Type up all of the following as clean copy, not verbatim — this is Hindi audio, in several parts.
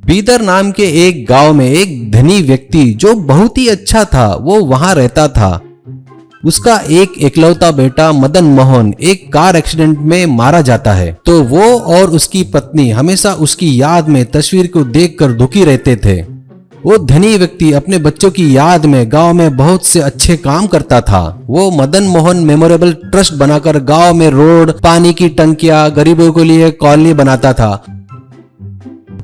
बीदर नाम के एक गांव में एक धनी व्यक्ति जो बहुत ही अच्छा था वो वहां रहता था। उसका एक इकलौता बेटा मदन मोहन एक कार एक्सीडेंट में मारा जाता है, तो वो और उसकी पत्नी हमेशा उसकी याद में तस्वीर को देखकर दुखी रहते थे। वो धनी व्यक्ति अपने बच्चों की याद में गांव में बहुत से अच्छे काम करता था। वो मदन मोहन मेमोरेबल ट्रस्ट बनाकर गांव में रोड, पानी की टंकियां, गरीबों के लिए कॉलोनी बनाता था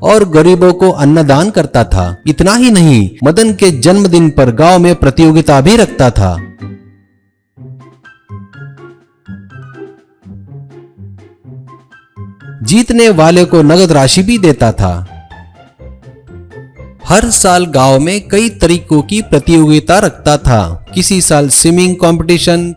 और गरीबों को अन्नदान करता था। इतना ही नहीं, मदन के जन्मदिन पर गांव में प्रतियोगिता भी रखता था। जीतने वाले को नगद राशि भी देता था। हर साल गांव में कई तरीकों की प्रतियोगिता रखता था। किसी साल स्विमिंग कंपटीशन,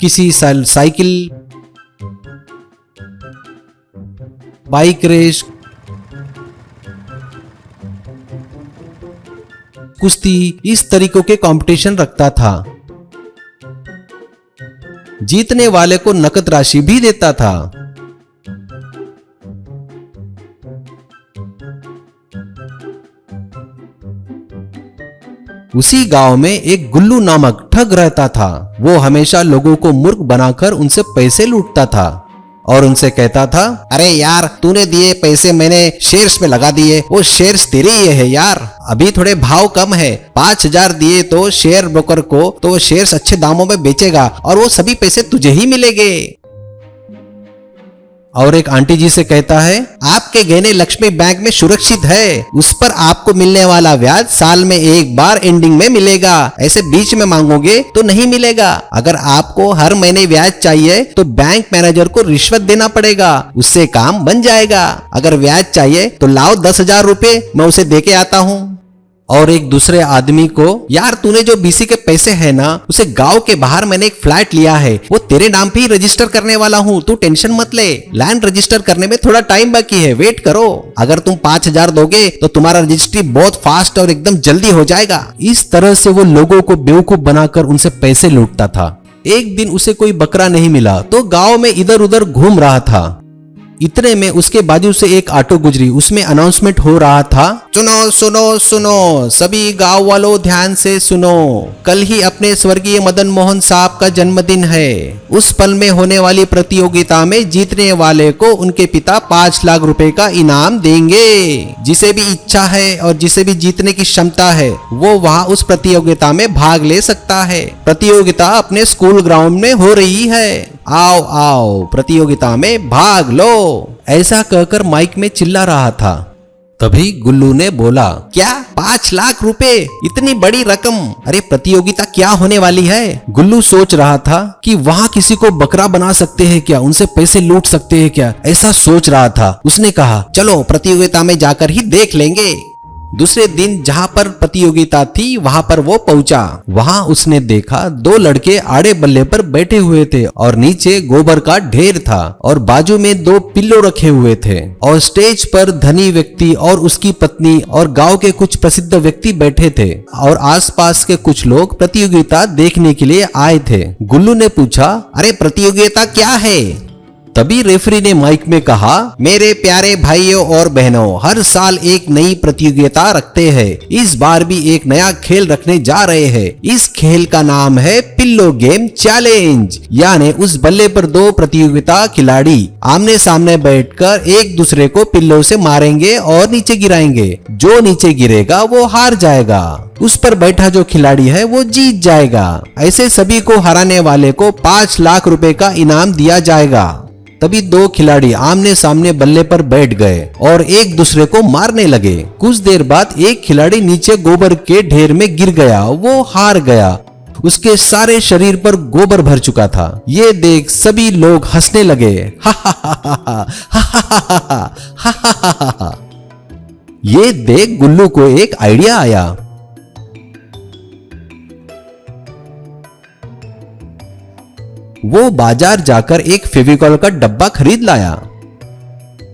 किसी साल साइकिल, बाइक रेस, कुश्ती, इस तरीकों के कंपटीशन रखता था। जीतने वाले को नकद राशि भी देता था। उसी गांव में एक गुल्लू नामक ठग रहता था। वो हमेशा लोगों को मूर्ख बनाकर उनसे पैसे लूटता था और उनसे कहता था, अरे यार, तूने दिए पैसे मैंने शेयर्स में लगा दिए, वो शेयर्स तेरे ही है यार, अभी थोड़े भाव कम है, 5,000 दिए तो शेयर ब्रोकर को, तो वो शेयर्स अच्छे दामों में बेचेगा और वो सभी पैसे तुझे ही मिलेंगे। और एक आंटी जी से कहता है, आपके गहने लक्ष्मी बैंक में सुरक्षित है, उस पर आपको मिलने वाला ब्याज साल में एक बार एंडिंग में मिलेगा, ऐसे बीच में मांगोगे तो नहीं मिलेगा। अगर आपको हर महीने ब्याज चाहिए तो बैंक मैनेजर को रिश्वत देना पड़ेगा, उससे काम बन जाएगा। अगर ब्याज चाहिए तो लाओ 10,000 रुपए, मैं उसे दे के आता हूँ। और एक दूसरे आदमी को, यार तूने जो बीसी के पैसे है ना, उसे गांव के बाहर मैंने एक फ्लैट लिया है, वो तेरे नाम पे ही रजिस्टर करने वाला हूँ, तू टेंशन मत ले, लैंड रजिस्टर करने में थोड़ा टाइम बाकी है, वेट करो। अगर तुम 5,000 दोगे तो तुम्हारा रजिस्ट्री बहुत फास्ट और एकदम जल्दी हो जाएगा। इस तरह से वो लोगों को बेवकूफ बनाकर उनसे पैसे लूटता था। एक दिन उसे कोई बकरा नहीं मिला तो गाँव में इधर उधर घूम रहा था। इतने में उसके बाजू से एक ऑटो गुजरी, उसमें अनाउंसमेंट हो रहा था, सुनो सुनो सुनो, सभी गांव वालों ध्यान से सुनो, कल ही अपने स्वर्गीय मदन मोहन साहब का जन्मदिन है। उस पल में होने वाली प्रतियोगिता में जीतने वाले को उनके पिता 5 लाख रुपए का इनाम देंगे। जिसे भी इच्छा है और जिसे भी जीतने की क्षमता है वो वहाँ उस प्रतियोगिता में भाग ले सकता है। प्रतियोगिता अपने स्कूल ग्राउंड में हो रही है, आओ आओ प्रतियोगिता में भाग लो, ऐसा कहकर माइक में चिल्ला रहा था। तभी गुल्लू ने बोला, क्या 5 लाख रुपए, इतनी बड़ी रकम, अरे प्रतियोगिता क्या होने वाली है। गुल्लू सोच रहा था कि वहाँ किसी को बकरा बना सकते हैं क्या, उनसे पैसे लूट सकते हैं क्या, ऐसा सोच रहा था। उसने कहा, चलो प्रतियोगिता में जाकर ही देख लेंगे। दूसरे दिन जहाँ पर प्रतियोगिता थी वहाँ पर वो पहुंचा। वहाँ उसने देखा 2 लड़के आड़े बल्ले पर बैठे हुए थे और नीचे गोबर का ढेर था और बाजू में 2 पिल्लो रखे हुए थे और स्टेज पर धनी व्यक्ति और उसकी पत्नी और गांव के कुछ प्रसिद्ध व्यक्ति बैठे थे और आसपास के कुछ लोग प्रतियोगिता देखने के लिए आए थे। गुल्लू ने पूछा, अरे प्रतियोगिता क्या है? तभी रेफरी ने माइक में कहा, मेरे प्यारे भाइयों और बहनों, हर साल एक नई प्रतियोगिता रखते हैं। इस बार भी एक नया खेल रखने जा रहे हैं। इस खेल का नाम है पिल्लो गेम चैलेंज, यानी उस बल्ले पर 2 प्रतियोगिता खिलाड़ी आमने सामने बैठकर एक दूसरे को पिल्लों से मारेंगे और नीचे गिराएंगे। जो नीचे गिरेगा वो हार जाएगा, उस पर बैठा जो खिलाड़ी है वो जीत जाएगा। ऐसे सभी को हराने वाले को 5 लाख रुपए का इनाम दिया जाएगा। तभी 2 खिलाड़ी आमने सामने बल्ले पर बैठ गए और एक दूसरे को मारने लगे। कुछ देर बाद एक खिलाड़ी नीचे गोबर के ढेर में गिर गया, वो हार गया। उसके सारे शरीर पर गोबर भर चुका था। ये देख सभी लोग हंसने लगे, हा हा हा हा हा हा हा हा। ये देख गुल्लू को एक आइडिया आया। वो बाजार जाकर एक फेविकॉल का डब्बा खरीद लाया।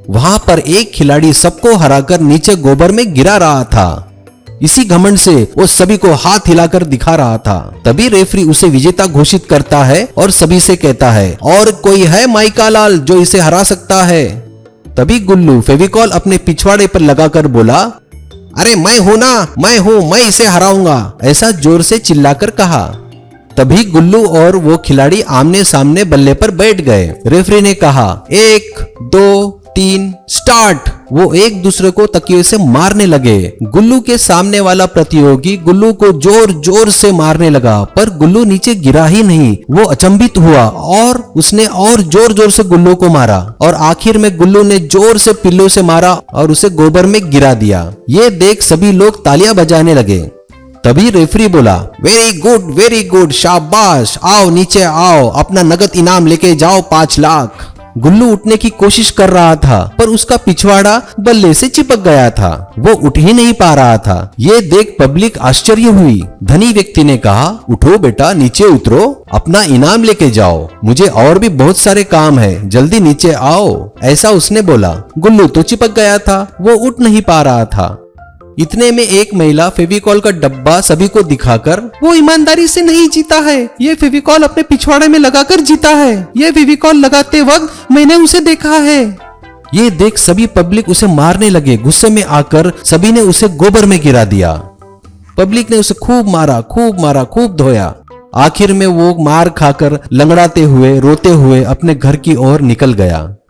वहां पर एक खिलाड़ी सबको हराकर नीचे गोबर में गिरा रहा था। इसी घमंड से वो सभी को हाथ हिलाकर दिखा रहा था। तभी रेफरी उसे विजेता घोषित करता है और सभी से कहता है, और कोई है माइका लाल जो इसे हरा सकता है। तभी गुल्लू फेविकॉल अपने पिछवाड़े पर लगाकर बोला, अरे मैं हूं ना, मैं इसे हराऊंगा, ऐसा जोर से चिल्लाकर कहा। तभी गुल्लू और वो खिलाड़ी आमने सामने बल्ले पर बैठ गए। रेफरी ने कहा, 1 2 3 स्टार्ट। वो एक दूसरे को तकिए से मारने लगे। गुल्लू के सामने वाला प्रतियोगी गुल्लू को जोर जोर से मारने लगा, पर गुल्लू नीचे गिरा ही नहीं। वो अचंभित हुआ और उसने और जोर जोर से गुल्लू को मारा और आखिर में गुल्लू ने जोर से पिल्लों से मारा और उसे गोबर में गिरा दिया। ये देख सभी लोग तालियां बजाने लगे। तभी रेफरी बोला, वेरी गुड, शाबाश, आओ नीचे आओ, अपना नगद इनाम लेके जाओ 5 लाख। गुल्लू उठने की कोशिश कर रहा था, पर उसका पिछवाड़ा बल्ले से चिपक गया था। वो उठ ही नहीं पा रहा था। ये देख पब्लिक आश्चर्य हुई। धनी व्यक्ति ने कहा, उठो बेटा, नीचे उतरो, अपना इनाम लेके जाओ, मुझे और भी बहुत सारे काम है, जल्दी नीचे आओ, ऐसा उसने बोला। गुल्लू तो चिपक गया था, वो उठ नहीं पा रहा था। इतने में एक महिला फेविकॉल का डब्बा सभी को दिखाकर, वो ईमानदारी से नहीं जीता है, ये फेविकॉल अपने पिछवाड़े में लगाकर जीता है, ये फेविकॉल लगाते वक्त मैंने उसे देखा है। ये देख सभी पब्लिक उसे मारने लगे। गुस्से में आकर सभी ने उसे गोबर में गिरा दिया। पब्लिक ने उसे खूब मारा, खूब धोया। आखिर में वो मार खाकर लंगड़ाते हुए, रोते हुए अपने घर की ओर निकल गया।